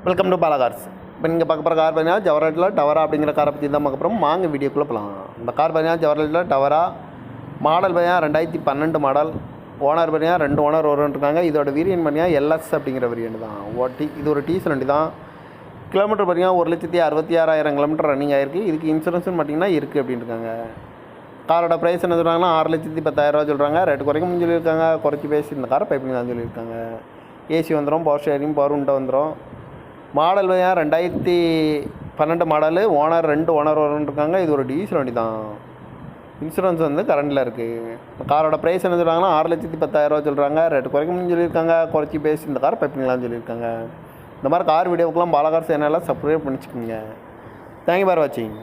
Welcome to Bala cars. இப்போ நீங்கள் பார்க்க போகிற கார் பார்த்தீங்கன்னா ஜவஹர்லால் டவரா அப்படிங்கிற காரை பற்றி தான் பார்க்க போகிறோம். வாங்க வீடியோக்குள்ளே போகலாம். இந்த கார் பார்த்தீங்கன்னா ஜவஹர்லால் டவரா மாடல் பார்த்தீங்கன்னா 2012 மாடல். ஓனர் பார்த்தீங்கன்னா 2 ஓனர் இருக்காங்க. இதோட வேரியன்ட் பார்த்தீங்கன்னா எல்எஸ் அப்படிங்கிற வேரியன்ட் தான். இது ஒரு டீசல் வண்டி தான். கிலோமீட்டர் பார்த்தீங்கன்னா 1,66,000 கிலோமீட்டர் ரன்னிங் ஆகிருக்கு. இதுக்கு இன்சூரன்ஸும் பார்த்தீங்கன்னா இருக்குது அப்படின்னு இருக்காங்க. காரோட ப்ரைஸ் என்ன சொல்கிறாங்கன்னா 6,10,000 சொல்கிறாங்க. ரேட்டு குறைக்கும் சொல்லியிருக்காங்க. குறைச்சி பேசி இந்த காரை பைப்பிங் தான் சொல்லியிருக்காங்க. ஏசி வந்துடும், பவர் ஷேரிங், பவர் உண்டை வந்துடும். மாடல் பார்த்தீங்கன்னா 2012 மாடலு. ஓனர் 2 ஓனர் இருக்காங்க. இது ஒரு டீசல் வண்டி தான். இன்சூரன்ஸ் வந்து கரண்டில் இருக்குது. காரோட ப்ரைஸ் என்ன சொல்கிறாங்கன்னா 6,10,000 சொல்கிறாங்க. ரேட்டு குறைக்கணும்னு சொல்லியிருக்காங்க. குறைச்சி பேசி இந்த கார் பைப்பிங்லாம் சொல்லியிருக்காங்க. இந்த மாதிரி கார் வீடியோவுக்குலாம் பாலா கார் சேனலில் சப்ஸ்கிரைப் பண்ணிச்சுக்கோங்க. தேங்க்யூ ஃபார் வாட்சிங்.